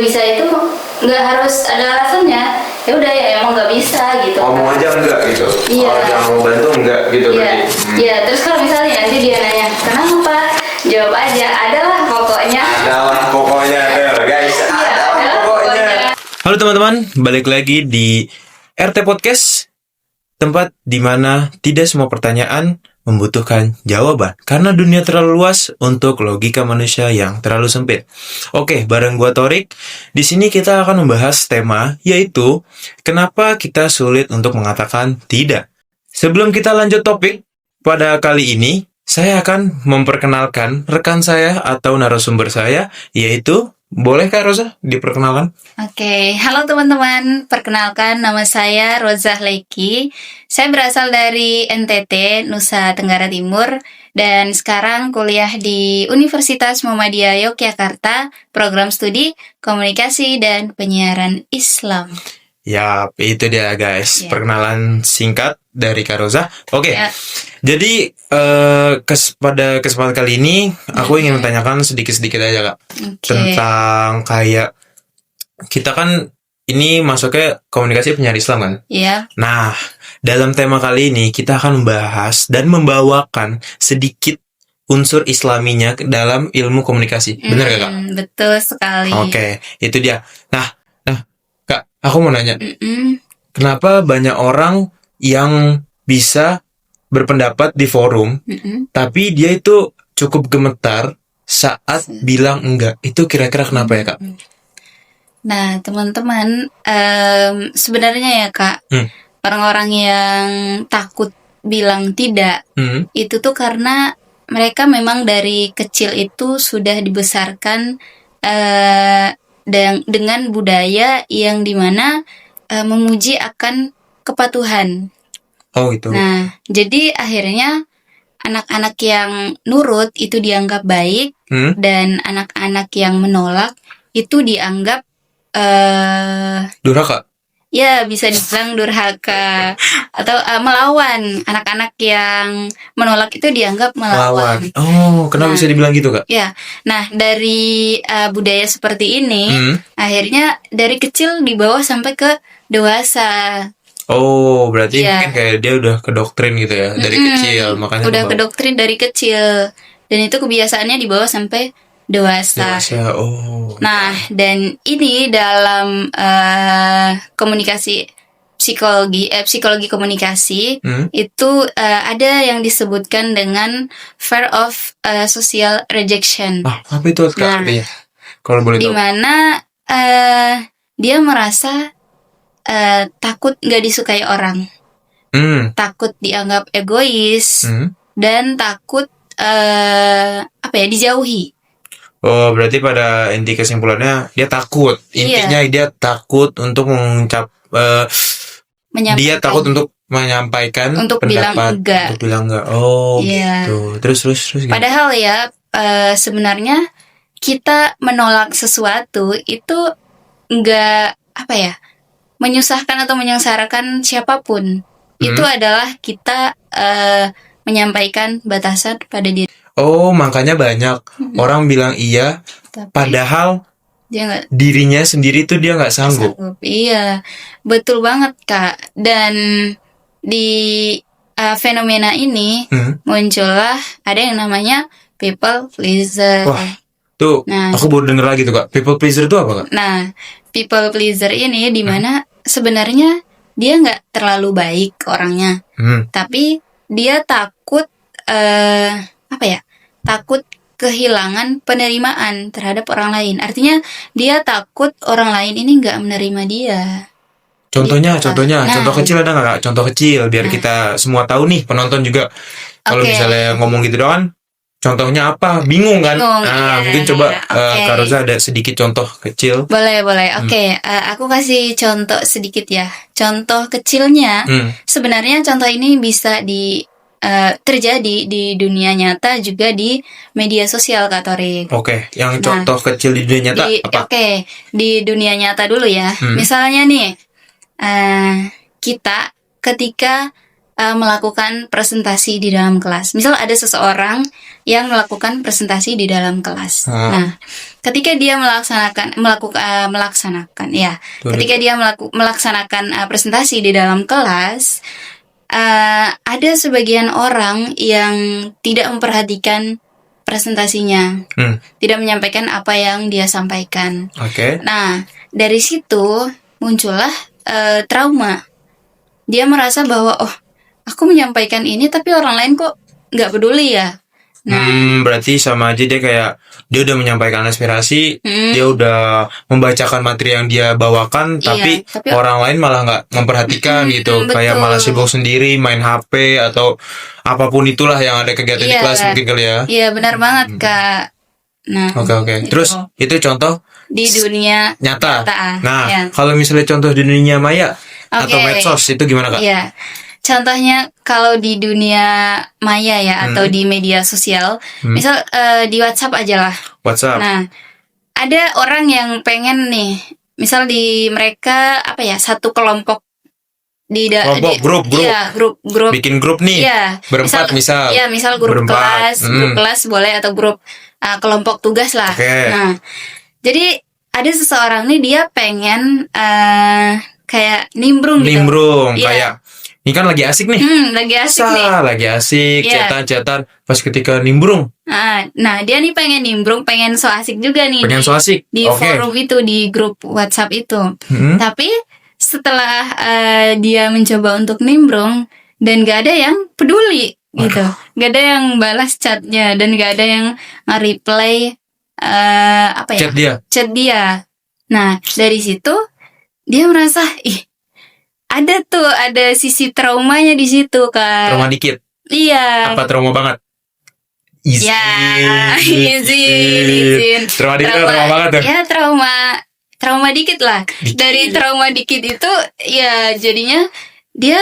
nggak bisa itu nggak harus ada alasannya. Ya udah ya emang nggak bisa gitu. Ngomong aja enggak gitu. Iya. Kalau jangan mau bantu enggak gitu Iya. berarti. Iya, terus kalau misalnya nanti dia nanya kenapa, jawab aja adalah pokoknya. Adalah pokoknya guys. Iya, Adalah pokoknya. Halo teman-teman, balik lagi di RT Podcast, tempat di mana tidak semua pertanyaan membutuhkan jawaban karena dunia terlalu luas untuk logika manusia yang terlalu sempit. Oke, bareng gua Torik. Di sini kita akan membahas tema yaitu kenapa kita sulit untuk mengatakan tidak. Sebelum kita lanjut topik, pada kali ini saya akan memperkenalkan rekan saya atau narasumber saya yaitu, boleh Kak Rosa diperkenalkan? Oke, halo teman-teman. Perkenalkan, nama saya Rozah Leki. Saya berasal dari NTT, Nusa Tenggara Timur, dan sekarang kuliah di Universitas Muhammadiyah Yogyakarta, program studi Komunikasi dan Penyiaran Islam. Yap, itu dia guys, Ya. perkenalan singkat dari Kak Rosa. Oke, Ya. jadi pada kesempatan kali ini aku ingin menanyakan sedikit-sedikit aja Kak. Oke. Tentang kayak, kita kan ini masuknya komunikasi penyiar Islam kan? Ya. Nah, dalam tema kali ini kita akan membahas dan membawakan sedikit unsur islaminya ke dalam ilmu komunikasi. Bener gak Kak? Betul sekali. Oke, itu dia. Nah, Kak, aku mau nanya. Mm-mm. Kenapa banyak orang yang bisa berpendapat di forum, Mm-mm. tapi dia itu cukup gemetar saat bilang enggak? Itu kira-kira kenapa ya, Kak? Nah, teman-teman, sebenarnya ya Kak, orang-orang yang takut bilang tidak, itu tuh karena mereka memang dari kecil itu sudah dibesarkan dengan budaya yang dimana memuji akan kepatuhan. Oh, itu. Nah, jadi akhirnya anak-anak yang nurut itu dianggap baik, dan anak-anak yang menolak itu dianggap Durhaka? ya bisa dibilang durhaka atau melawan. Anak-anak yang menolak itu dianggap melawan. Oh, kenapa bisa dibilang gitu, Kak? Ya, nah dari budaya seperti ini, akhirnya dari kecil dibawa sampai ke dewasa. Oh, berarti Iya. mungkin kayak dia udah kedoktrin gitu ya dari kecil, makanya Udah dibawa. kedoktrin dari kecil, dan itu kebiasaannya dibawa sampai dewasa. Dewasa, oh. Nah, dan ini dalam psikologi komunikasi itu ada yang disebutkan dengan fear of social rejection. Apa itu, Kak? Nah, Iya. Kalau boleh di tahu. mana dia merasa takut nggak disukai orang, takut dianggap egois, dan takut dijauhi. Oh, berarti pada inti kesimpulannya dia takut. Intinya dia takut untuk dia takut untuk menyampaikan Untuk pendapat, bilang enggak. untuk bilang enggak. Oh, Iya. gitu. Terus gimana? Padahal ya sebenarnya kita menolak sesuatu itu enggak menyusahkan atau menyengsarakan siapapun. Itu adalah kita menyampaikan batasan pada diri. Oh, makanya banyak orang bilang iya, Tapi padahal dia nggak dirinya sendiri tuh dia nggak sanggup. Iya, betul banget Kak. Dan di fenomena ini muncullah ada yang namanya people pleaser. Wah, tuh Nah, aku baru denger lagi tuh Kak. People pleaser itu apa, Kak? Nah, people pleaser ini dimana sebenarnya dia nggak terlalu baik orangnya, tapi dia takut takut kehilangan penerimaan terhadap orang lain. Artinya dia takut orang lain ini nggak menerima dia. Contohnya, Nah. contoh kecil ada nggak Kak? Contoh kecil biar kita semua tahu nih, penonton juga. Kalau Oke. misalnya ngomong gitu doang, contohnya apa? Bingung kan? Bingung, Nah, iya, mungkin coba oke. Kak Rosa ada sedikit contoh kecil. Boleh. Oke, aku kasih contoh sedikit ya. Contoh kecilnya, sebenarnya contoh ini bisa terjadi di dunia nyata juga di media sosial Kak Torik. Oke, yang contoh kecil di dunia nyata apa? Oke, di dunia nyata dulu ya. Misalnya nih, kita ketika melakukan presentasi di dalam kelas. Misal ada seseorang yang melakukan presentasi di dalam kelas. Nah, ketika dia ketika dia melaksanakan presentasi di dalam kelas, ada sebagian orang yang tidak memperhatikan presentasinya, tidak menyampaikan apa yang dia sampaikan. Oke. Nah, dari situ muncullah trauma. Dia merasa bahwa aku menyampaikan ini tapi orang lain kok nggak peduli ya. Nah, Berarti sama aja dia kayak dia udah menyampaikan aspirasi, dia udah membacakan materi yang dia bawakan, tapi orang lain malah nggak memperhatikan gitu, kayak betul. malah sibuk sendiri main HP atau apapun itulah yang ada kegiatan di kelas mungkin kali ya. Iya, benar banget, Kak. Nah, Oke. Terus itu contoh di dunia nyata. Nah, ya. kalau misalnya contoh di dunia maya atau medsos itu gimana, Kak? Iya. Contohnya kalau di dunia maya ya atau di media sosial, misal di WhatsApp aja lah. WhatsApp. Nah, ada orang yang pengen nih, misal di mereka satu kelompok grup. Iya, grup. Bikin grup nih. Iya. Berempat misal. Iya, misal grup Berempat. grup kelas boleh atau grup kelompok tugas lah. Oke. Nah, jadi ada seseorang nih dia pengen kayak nimbrung gitu. Iya. Kayak ini kan lagi asik nih. Lagi asik nih. Lagi asik, Iya. chatan pas ketika nimbrung. Nah, dia nih pengen nimbrung, pengen so asik juga nih. Pengen so asik. Di Oke. forum itu, di grup WhatsApp itu. Tapi setelah dia mencoba untuk nimbrung dan gak ada yang peduli gitu. Gak ada yang balas chatnya dan gak ada yang nge-reply chat dia. Nah, dari situ dia merasa ada sisi traumanya di situ, Kak. Trauma dikit. Iya. Apa trauma banget? Izin. Trauma dikit atau trauma banget tuh? Ya, trauma dikit lah. Dari trauma dikit itu ya jadinya dia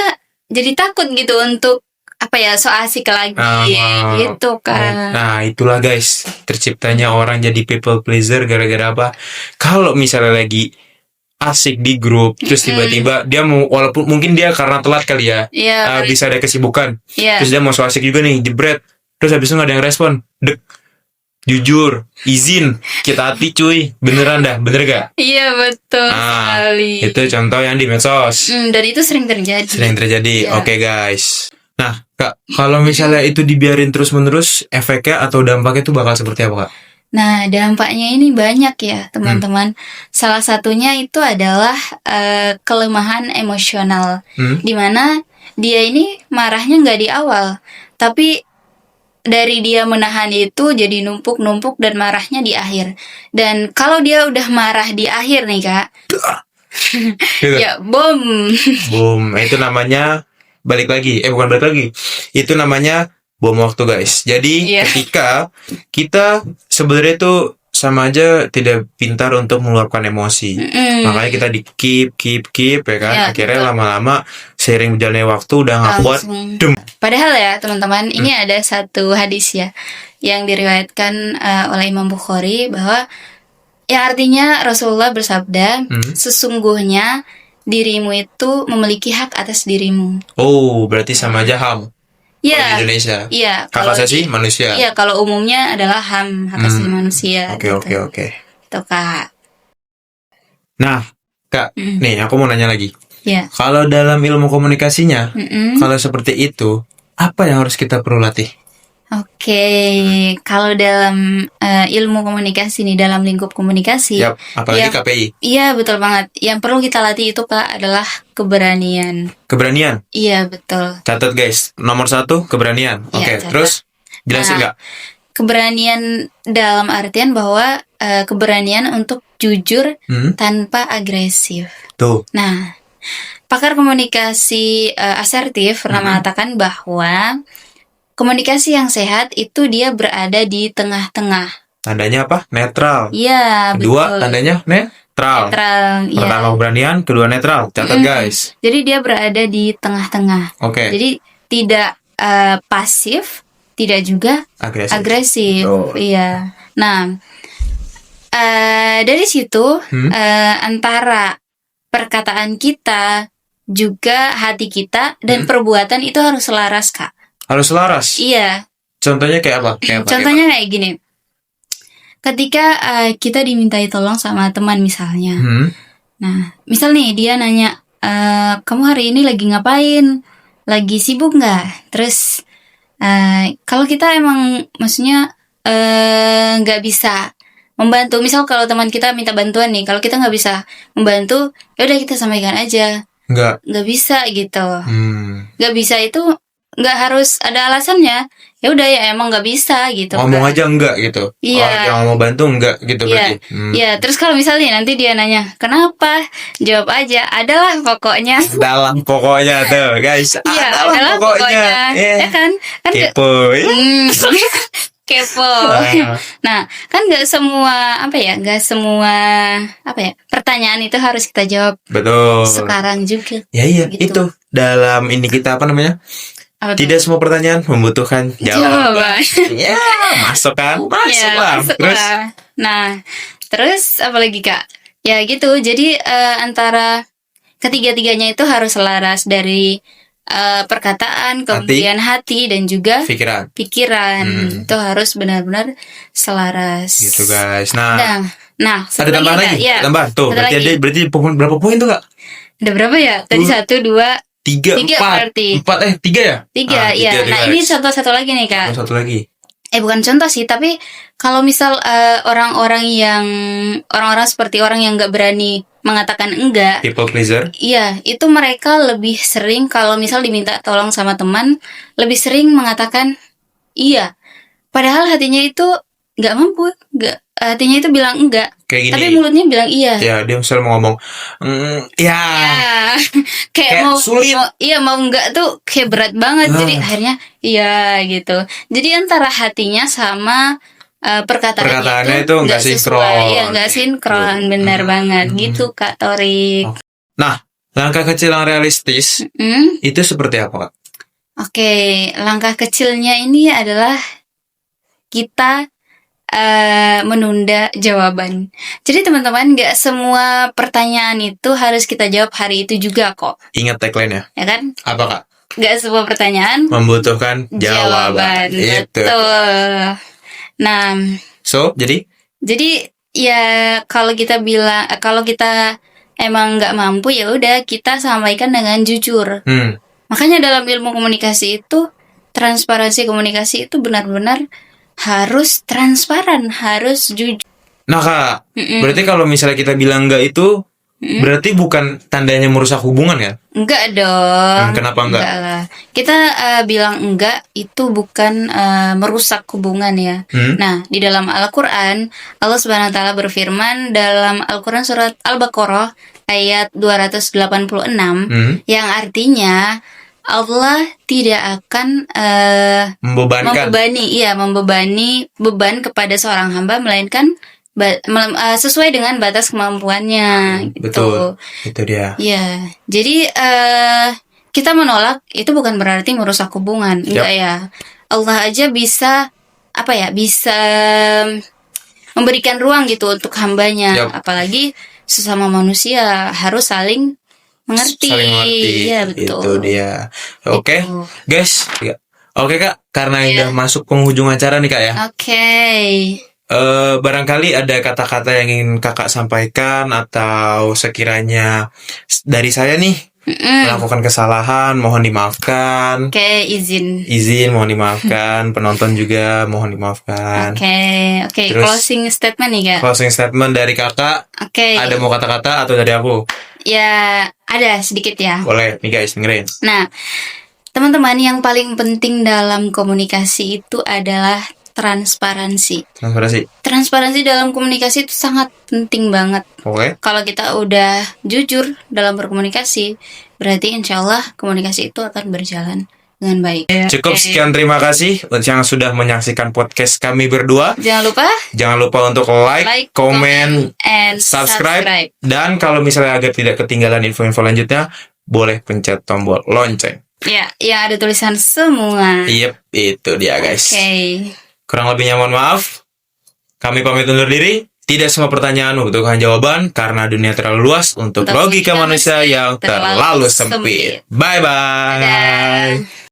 jadi takut gitu untuk so asik lagi gitu kan. Nah, itulah guys, terciptanya orang jadi people pleaser gara-gara apa? Kalau misalnya lagi asik di grup, terus tiba-tiba dia mau, walaupun mungkin dia karena telat kali ya, bisa ada kesibukan, terus dia mau so asik juga nih, jebret, terus habis itu nggak ada yang respon, jujur, izin, kita hati cuy, beneran dah, bener gak? Iya, betul sekali. Itu contoh yang di medsos. Dan itu sering terjadi. Oke, guys. Nah, Kak, kalau misalnya itu dibiarin terus-menerus, efeknya atau dampaknya itu bakal seperti apa, Kak? Nah, dampaknya ini banyak ya, teman-teman. Salah satunya itu adalah kelemahan emosional, dimana dia ini marahnya nggak di awal, tapi dari dia menahan itu jadi numpuk dan marahnya di akhir. Dan kalau dia udah marah di akhir nih, Kak, gitu. ya bom. Itu namanya bukan balik lagi. Itu namanya bom waktu, guys. Jadi ketika kita sebenarnya itu sama aja tidak pintar untuk meluapkan emosi. Makanya kita di keep ya kan. Akhirnya lama-lama seiring berjalannya waktu udah nggak kuat. Padahal ya teman-teman, ini ada satu hadis ya yang diriwayatkan oleh Imam Bukhari, bahwa ya artinya Rasulullah bersabda, sesungguhnya dirimu itu memiliki hak atas dirimu. Oh, berarti sama aja HAM. Iya. Di Indonesia. Iya. Hak asasi manusia. Iya, kalau umumnya adalah HAM, hak asasi manusia. Oke. Itu, Kak. Nah, Kak, nih aku mau nanya lagi. Iya. Kalau dalam ilmu komunikasinya, kalau seperti itu, apa yang harus kita perlu latih? Oke, kalau dalam ilmu komunikasi nih, dalam lingkup komunikasi, apalagi KPI. Iya, betul banget. Yang perlu kita latih itu, Kak, adalah keberanian. Keberanian? Iya, betul. Catat, guys. Nomor 1, keberanian. Oke, terus jelasin nggak? Keberanian dalam artian bahwa keberanian untuk jujur tanpa agresif. Tuh. Nah, pakar komunikasi asertif pernah mengatakan bahwa komunikasi yang sehat itu dia berada di tengah-tengah. Tandanya apa? Netral. Iya, Kedua, betul. tandanya netral. Iya. Pertama keberanian, kedua netral. Catat, guys. Jadi dia berada di tengah-tengah. Oke. Jadi tidak pasif, tidak juga agresif. Oh. Iya. Nah, dari situ antara perkataan kita juga hati kita dan perbuatan itu harus selaras, Kak. Harus selaras. Iya. Contohnya kayak apa? Contohnya kayak gini. Ketika kita dimintai tolong sama teman misalnya. Nah, misal nih dia nanya, kamu hari ini lagi ngapain? Lagi sibuk nggak? Terus kalau kita emang maksudnya nggak bisa membantu, misal kalau teman kita minta bantuan nih, kalau kita nggak bisa membantu, ya udah kita sampaikan aja. Nggak bisa gitu. Nggak bisa itu nggak harus ada alasannya. Ya udah ya emang nggak bisa gitu. Ngomong kan. aja enggak gitu. Iya. Yang mau bantu enggak gitu berarti. Iya, terus kalau misalnya nanti dia nanya, "Kenapa?" Jawab aja, "Adalah pokoknya." Dalam pokoknya tuh, guys. Iya, adalah pokoknya. Ya kan? Kan Kepo. kepo. Nah, kan nggak semua pertanyaan itu harus kita jawab Betul. sekarang juga. Ya iya, Gitu. itu dalam ini kita apa namanya? Apa tuh? Tidak semua pertanyaan membutuhkan jawaban. Jawaban. Ya, masuk kan? Masuk Ya, lah. masuk Terus lah. Nah, terus apa lagi, Kak? Ya gitu. Jadi antara ketiga-tiganya itu harus selaras dari perkataan, kemudian hati dan juga pikiran. Itu harus benar-benar selaras. gitu, guys. Nah, satu ada tambahan lagi? Ya, Tambah tuh. ada Berarti berapa poin tuh, Kak? Ada berapa ya? Tadi 1, 2, 3, 4. berarti. 3 ya? 3, iya. Nah, ini contoh satu lagi nih, Kak. Satu lagi. Bukan contoh sih, tapi kalau misal orang-orang seperti orang yang nggak berani mengatakan enggak, People pleaser. iya, itu mereka lebih sering kalau misal diminta tolong sama teman, lebih sering mengatakan iya, padahal hatinya itu nggak mampu, hatinya itu bilang enggak, Kayak gini. tapi mulutnya bilang iya. Ya, dia misalnya mau ngomong, ya. Kayak mau sulit. mau enggak tuh kayak berat banget, jadi akhirnya iya gitu. Jadi antara hatinya sama perkataannya itu nggak sinkron. Iya, nggak sinkron, benar banget gitu, Kak Torik. Nah, langkah kecil yang realistis itu seperti apa, Kak? Oke, langkah kecilnya ini adalah kita menunda jawaban. Jadi teman-teman, nggak semua pertanyaan itu harus kita jawab hari itu juga kok. Ingat tagline-nya. Ya kan? Apa, Kak? Nggak semua pertanyaan membutuhkan jawaban. Betul. Nah, jadi ya kalau kita emang nggak mampu, ya udah kita sampaikan dengan jujur. Makanya dalam ilmu komunikasi itu, transparansi komunikasi itu benar-benar harus transparan, harus jujur. Nah, Kak, berarti kalau misalnya kita bilang enggak itu berarti bukan tandanya merusak hubungan kan? Enggak dong. Kenapa enggak? Enggak lah. Kita bilang enggak itu bukan merusak hubungan ya. Nah, di dalam Al-Qur'an, Allah Subhanahu wa taala berfirman dalam Al-Qur'an surat Al-Baqarah ayat 286 yang artinya Allah tidak akan membebani beban kepada seorang hamba, melainkan sesuai dengan batas kemampuannya. Betul, itu dia. Ya, jadi kita menolak itu bukan berarti merusak hubungan, enggak ya. Allah aja bisa memberikan ruang gitu untuk hambanya, apalagi sesama manusia harus saling mengerti. Iya, betul. Itu dia. Oke, guys. Oke, Kak, karena udah masuk penghujung acara nih, Kak ya. Oke. Barangkali ada kata-kata yang ingin Kakak sampaikan, atau sekiranya dari saya nih melakukan kesalahan, mohon dimaafkan. Oke, izin mohon dimaafkan. Penonton juga mohon dimaafkan. Oke. Terus, closing statement nih, Kak. Closing statement dari Kakak. Oke. Ada mau kata-kata atau dari aku? Ya, ada sedikit ya. Boleh nih, guys, dengerin. Nah, teman-teman, yang paling penting dalam komunikasi itu adalah transparansi. Transparansi dalam komunikasi itu sangat penting banget. Oke. Kalau kita udah jujur dalam berkomunikasi, berarti insya Allah komunikasi itu akan berjalan dengan baik. Cukup sekian, terima kasih yang sudah menyaksikan podcast kami berdua. Jangan lupa untuk like, comment, and subscribe. Dan kalau misalnya agar tidak ketinggalan info-info lanjutnya, boleh pencet tombol lonceng. Ya, yang ada tulisan semua. Yep, itu dia, guys. Oke. Kurang lebihnya mohon maaf. Kami pamit undur diri. Tidak semua pertanyaan membutuhkan jawaban karena dunia terlalu luas untuk Untuk logika manusia yang terlalu sempit. Bye-bye. Dadah.